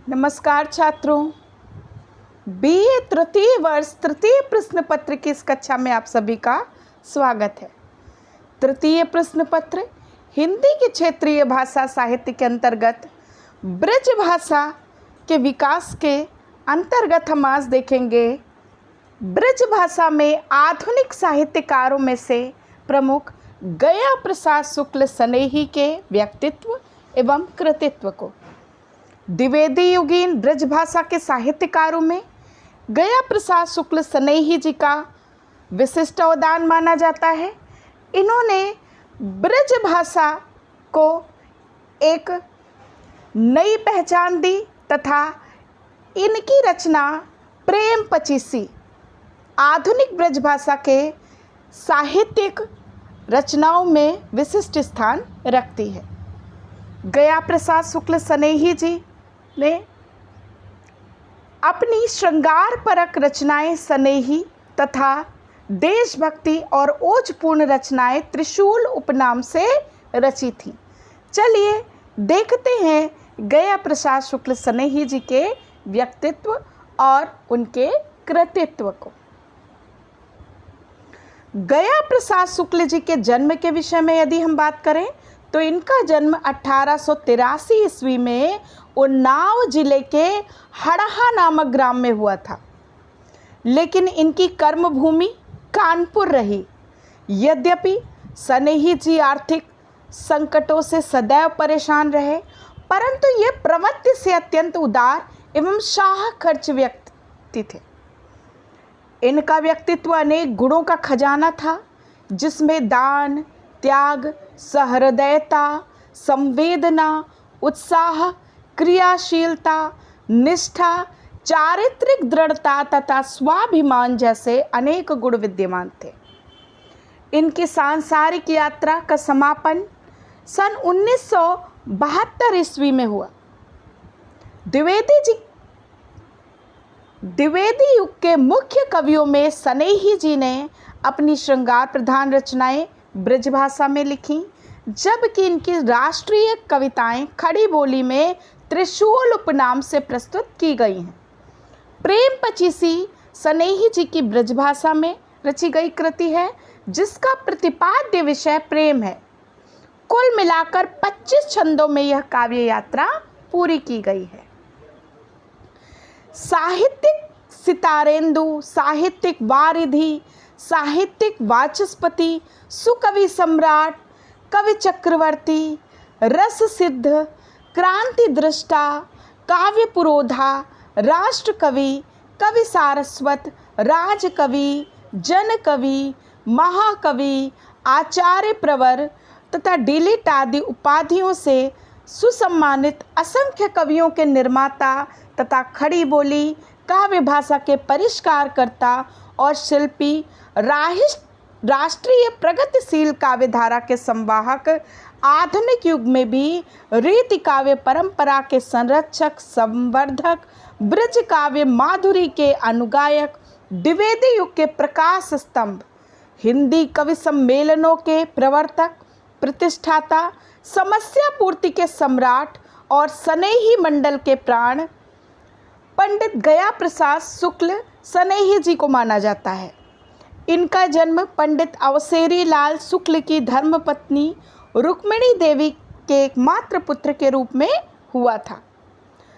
नमस्कार छात्रों, बीए तृतीय वर्ष तृतीय प्रश्न पत्र की इस कक्षा में आप सभी का स्वागत है। तृतीय प्रश्न पत्र हिंदी की क्षेत्रीय भाषा साहित्य के अंतर्गत ब्रज भाषा के विकास के अंतर्गत हम आज देखेंगे ब्रज भाषा में आधुनिक साहित्यकारों में से प्रमुख गया प्रसाद शुक्ल सनेही के व्यक्तित्व एवं कृतित्व को। द्विवेदी युगीन ब्रजभाषा के साहित्यकारों में गया प्रसाद शुक्ल सनेही जी का विशिष्ट अवदान माना जाता है। इन्होंने ब्रजभाषा को एक नई पहचान दी तथा इनकी रचना प्रेम पचीसी आधुनिक ब्रजभाषा के साहित्यिक रचनाओं में विशिष्ट स्थान रखती है। गया प्रसाद शुक्ल सनेही जी ने अपनी श्रृंगार परक रचनाएं सनेही तथा देशभक्ति और ओजपूर्ण रचनाएं त्रिशूल उपनाम से रची थी। चलिए देखते हैं गया प्रसाद शुक्ल सनेही जी के व्यक्तित्व और उनके कृतित्व को। गया प्रसाद शुक्ल जी के जन्म के विषय में यदि हम बात करें तो इनका जन्म 1883 ईस्वी में उन्नाव जिले के हड़हा नामक ग्राम में हुआ था, लेकिन इनकी कर्मभूमि कानपुर रही। यद्यपि सनेही जी आर्थिक संकटों से सदैव परेशान रहे, परंतु ये प्रवृत्ति से अत्यंत उदार एवं शाह खर्च व्यक्ति थे। इनका व्यक्तित्व अनेक गुणों का खजाना था, जिसमें दान, त्याग, सहृदयता, संवेदना, उत्साह, क्रियाशीलता, निष्ठा, चारित्रिक दृढ़ता तथा स्वाभिमान जैसे अनेक गुण विद्यमान थे। इनकी सांसारिक यात्रा का समापन सन 1972 ईस्वी में हुआ। द्विवेदी युग के मुख्य कवियों में सनेही जी ने अपनी श्रृंगार प्रधान रचनाएं ब्रजभाषा में लिखी, जबकि इनकी राष्ट्रीय कविताएं खड़ी बोली में त्रिशूल उपनाम से प्रस्तुत की गई हैं। प्रेम पचीसी सनेही जी की ब्रजभाषा में रची गई कृति है, जिसका प्रतिपाद्य विषय प्रेम है। कुल मिलाकर 25 छंदों में यह काव्य यात्रा पूरी की गई है। साहित्यिक सितारेंदु, साहित्यिक वारिधि, साहित्यिक वाचस्पति, सुकवि सम्राट, कवि चक्रवर्ती, रस सिद्ध, क्रांति दृष्टा, काव्य पुरोधा, राष्ट्र कवि, कवि सारस्वत, राजकवि, जन कवि, महाकवि, आचार्य प्रवर तथा डिलिट आदि उपाधियों से सुसम्मानित असंख्य कवियों के निर्माता तथा खड़ी बोली काव्य भाषा के परिष्कारकर्ता और शिल्पी, राष्ट्रीय प्रगतिशील काव्यधारा के संवाहक, आधुनिक युग में भी रीति काव्य परंपरा के संरक्षक, संवर्धक, ब्रज काव्य माधुरी के अनुगायक, द्विवेदी युग के प्रकाश स्तंभ, हिंदी कवि सम्मेलनों के प्रवर्तक, प्रतिष्ठाता, समस्या पूर्ति के सम्राट और सनेही मंडल के प्राण पंडित गया प्रसाद शुक्ल सनेही जी को माना जाता है। इनका जन्म पंडित अवसेरी लाल शुक्ल की धर्मपत्नी रुक्मिणी देवी के एकमात्र पुत्र के रूप में हुआ था।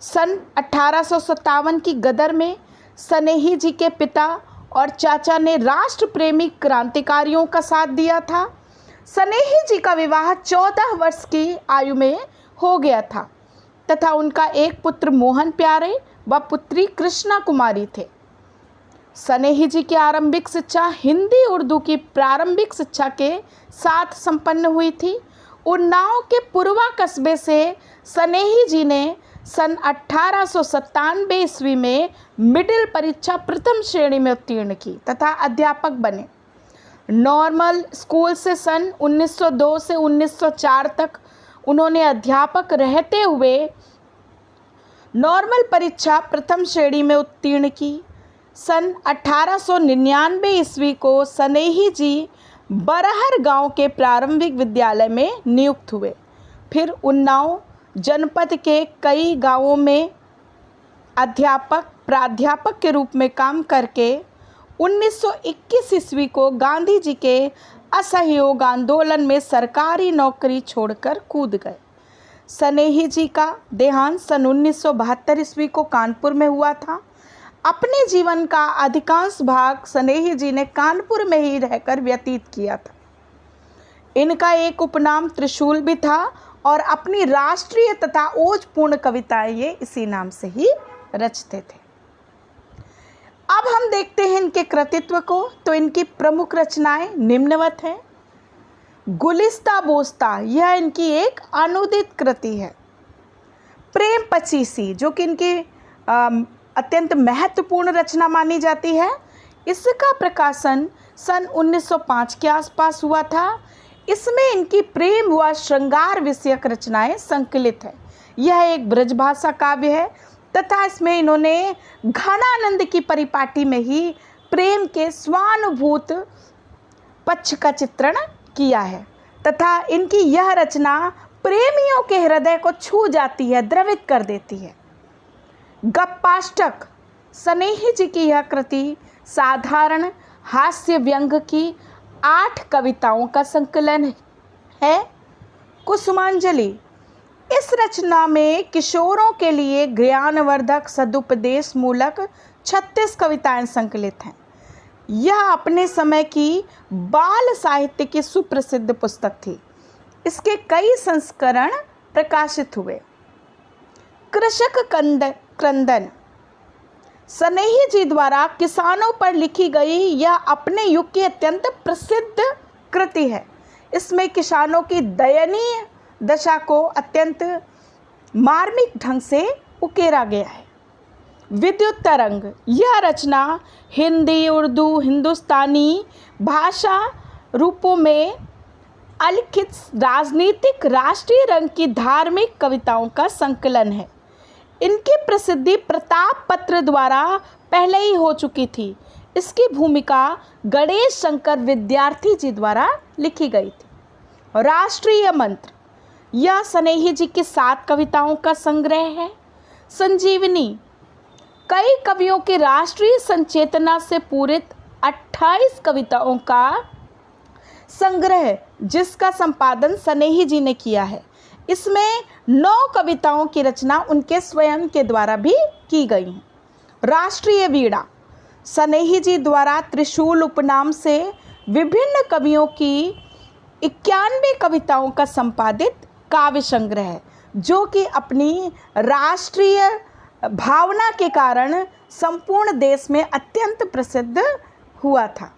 सन 1857 की गदर में सनेही जी के पिता और चाचा ने राष्ट्र प्रेमी क्रांतिकारियों का साथ दिया था। सनेही जी का विवाह 14 वर्ष की आयु में हो गया था तथा उनका एक पुत्र मोहन प्यारे व पुत्री कृष्णा कुमारी थे। सनेही जी की आरंभिक शिक्षा हिंदी उर्दू की प्रारंभिक शिक्षा के साथ संपन्न हुई थी। उन्नाव के पूर्वा कस्बे से सनेही जी ने सन 1897 ईस्वी में मिडिल परीक्षा प्रथम श्रेणी में उत्तीर्ण की तथा अध्यापक बने। नॉर्मल स्कूल से सन 1902 से 1904 तक उन्होंने अध्यापक रहते हुए नॉर्मल परीक्षा प्रथम श्रेणी में उत्तीर्ण की। सन 1899 ईस्वी को सनेही जी बरहर गांव के प्रारंभिक विद्यालय में नियुक्त हुए। फिर उन्नाव जनपद के कई गांवों में अध्यापक प्राध्यापक के रूप में काम करके 1921 ईस्वी को गांधी जी के असहयोग आंदोलन में सरकारी नौकरी छोड़कर कूद गए। स्नेही जी का देहांत सन 1972 ईस्वी को कानपुर में हुआ था। अपने जीवन का अधिकांश भाग स्नेही जी ने कानपुर में ही रहकर व्यतीत किया था। इनका एक उपनाम त्रिशूल भी था और अपनी राष्ट्रीय तथा ओजपूर्ण कविताएं ये इसी नाम से ही रचते थे। अब हम देखते हैं इनके कृतित्व को। तो इनकी प्रमुख रचनाएं निम्नवत हैं। गुलिस्ता बोस्ता, यह इनकी एक अनुदित कृति है। प्रेम पचीसी, जो कि इनकी अत्यंत महत्वपूर्ण रचना मानी जाती है। इसका प्रकाशन सन 1905 के आसपास हुआ था। इसमें इनकी प्रेम व श्रृंगार विषयक रचनाएं संकलित है। यह एक ब्रजभाषा काव्य है तथा इसमें इन्होंने घनानंद की परिपाटी में ही प्रेम के स्वानुभूत पक्ष का चित्रण किया है तथा इनकी यह रचना प्रेमियों के हृदय को छू जाती है, द्रवित कर देती है। गप्पाष्टक, स्नेही जी की यह कृति साधारण हास्य व्यंग की 8 कविताओं का संकलन है। कुसुमांजलि, इस रचना में किशोरों के लिए ज्ञानवर्धक सदुपदेश मूलक 36 कविताएं संकलित हैं। यह अपने समय की बाल साहित्य की सुप्रसिद्ध पुस्तक थी। इसके कई संस्करण प्रकाशित हुए। कृषक क्रंदन, स्नेही जी द्वारा किसानों पर लिखी गई यह अपने युग की अत्यंत प्रसिद्ध कृति है। इसमें किसानों की दयनीय दशा को अत्यंत मार्मिक ढंग से उकेरा गया है। विद्युत तरंग, यह रचना हिंदी, उर्दू, हिंदुस्तानी भाषा रूपों में अलिखित राजनीतिक, राष्ट्रीय रंग की धार्मिक कविताओं का संकलन है। इनकी प्रसिद्धि प्रताप पत्र द्वारा पहले ही हो चुकी थी। इसकी भूमिका गणेश शंकर विद्यार्थी जी द्वारा लिखी गई थी। राष्ट्रीय मंत्र, यह स्नेही जी की 7 कविताओं का संग्रह है। संजीवनी, कई कवियों की राष्ट्रीय संचेतना से पूरित 28 कविताओं का संग्रह, जिसका संपादन स्नेही जी ने किया है। इसमें 9 कविताओं की रचना उनके स्वयं के द्वारा भी की गई हैं। राष्ट्रीय वीणा, स्नेही जी द्वारा त्रिशूल उपनाम से विभिन्न कवियों की 91 कविताओं का संपादित काव्य संग्रह है, जो कि अपनी राष्ट्रीय भावना के कारण संपूर्ण देश में अत्यंत प्रसिद्ध हुआ था।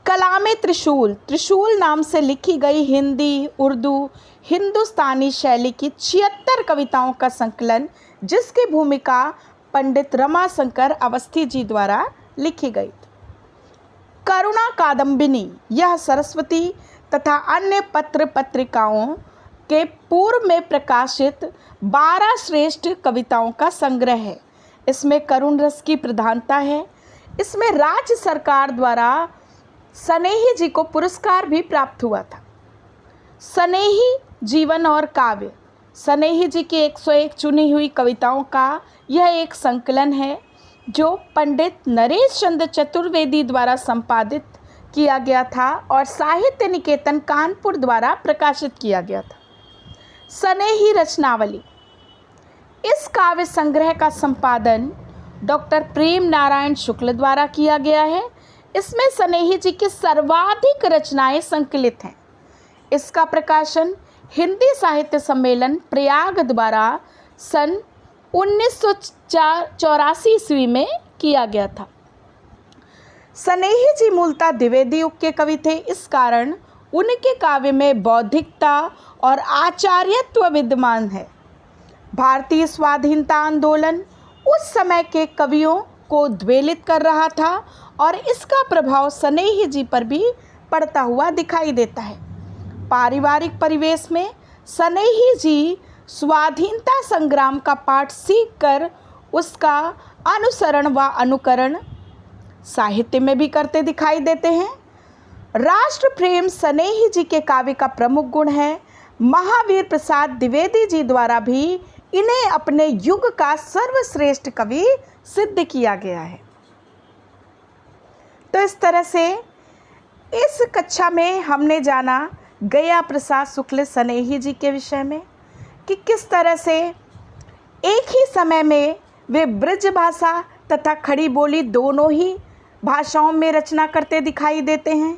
कलामे त्रिशूल, त्रिशूल नाम से लिखी गई हिंदी, उर्दू, हिंदुस्तानी शैली की 76 कविताओं का संकलन, जिसकी भूमिका पंडित रमाशंकर अवस्थी जी द्वारा लिखी गई थी। करुणा कादम्बिनी, यह सरस्वती तथा अन्य पत्र पत्रिकाओं के पूर्व में प्रकाशित 12 श्रेष्ठ कविताओं का संग्रह है। इसमें करुण रस की प्रधानता है। इसमें राज्य सरकार द्वारा स्नेही जी को पुरस्कार भी प्राप्त हुआ था। स्नेही जीवन और काव्य, स्नेही जी की 101 चुनी हुई कविताओं का यह एक संकलन है, जो पंडित नरेश चंद्र चतुर्वेदी द्वारा संपादित किया गया था और साहित्य निकेतन कानपुर द्वारा प्रकाशित किया गया था। स्नेही रचनावली, इस काव्य संग्रह का संपादन डॉक्टर प्रेम नारायण शुक्ल द्वारा किया गया है। इसमें स्नेही जी की सर्वाधिक रचनाएं संकलित हैं। इसका प्रकाशन हिंदी साहित्य सम्मेलन प्रयाग द्वारा सन 1984 ईस्वी में किया गया था। स्नेही जी मूलतः द्विवेदी युग के कवि थे। इस कारण उनके काव्य में बौद्धिकता और आचार्यत्व विद्यमान है। भारतीय स्वाधीनता आंदोलन उस समय के कवियों को द्वेलित कर रहा था और इसका प्रभाव स्नेही जी पर भी पड़ता हुआ दिखाई देता है। पारिवारिक परिवेश में स्नेही जी स्वाधीनता संग्राम का पाठ सीखकर उसका अनुसरण व अनुकरण साहित्य में भी करते दिखाई देते हैं। राष्ट्र प्रेम स्नेही जी के काव्य का प्रमुख गुण है। महावीर प्रसाद द्विवेदी जी द्वारा भी इन्हें अपने युग का सर्वश्रेष्ठ कवि सिद्ध किया गया है। तो इस तरह से इस कक्षा में हमने जाना गया प्रसाद शुक्ल सनेही जी के विषय में कि किस तरह से एक ही समय में वे ब्रज भाषा तथा खड़ी बोली दोनों ही भाषाओं में रचना करते दिखाई देते हैं।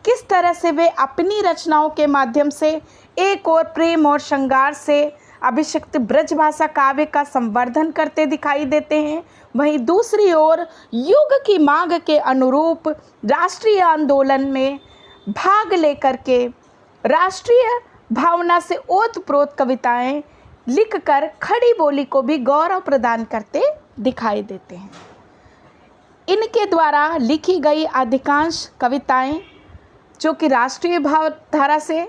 किस तरह से वे अपनी रचनाओं के माध्यम से एक और प्रेम और श्रृंगार से अभिषिक्त ब्रज भाषा काव्य का संवर्धन करते दिखाई देते हैं, वहीं दूसरी ओर युग की मांग के अनुरूप राष्ट्रीय आंदोलन में भाग लेकर के राष्ट्रीय भावना से ओतप्रोत कविताएं लिखकर खड़ी बोली को भी गौरव प्रदान करते दिखाई देते हैं। इनके द्वारा लिखी गई अधिकांश कविताएं जो कि राष्ट्रीय भावधारा से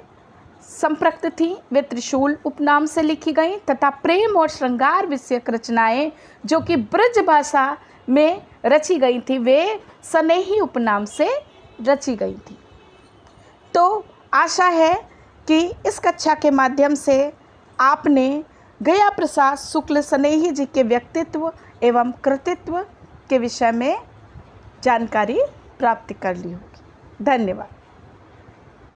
संपृक्त थी, वे त्रिशूल उपनाम से लिखी गई तथा प्रेम और श्रृंगार विषयक रचनाएं जो कि ब्रज भाषा में रची गई थी, वे सनेही उपनाम से रची गई थी। तो आशा है कि इस कक्षा के माध्यम से आपने गया प्रसाद शुक्ल सनेही जी के व्यक्तित्व एवं कृतित्व के विषय में जानकारी प्राप्त कर ली होगी। धन्यवाद।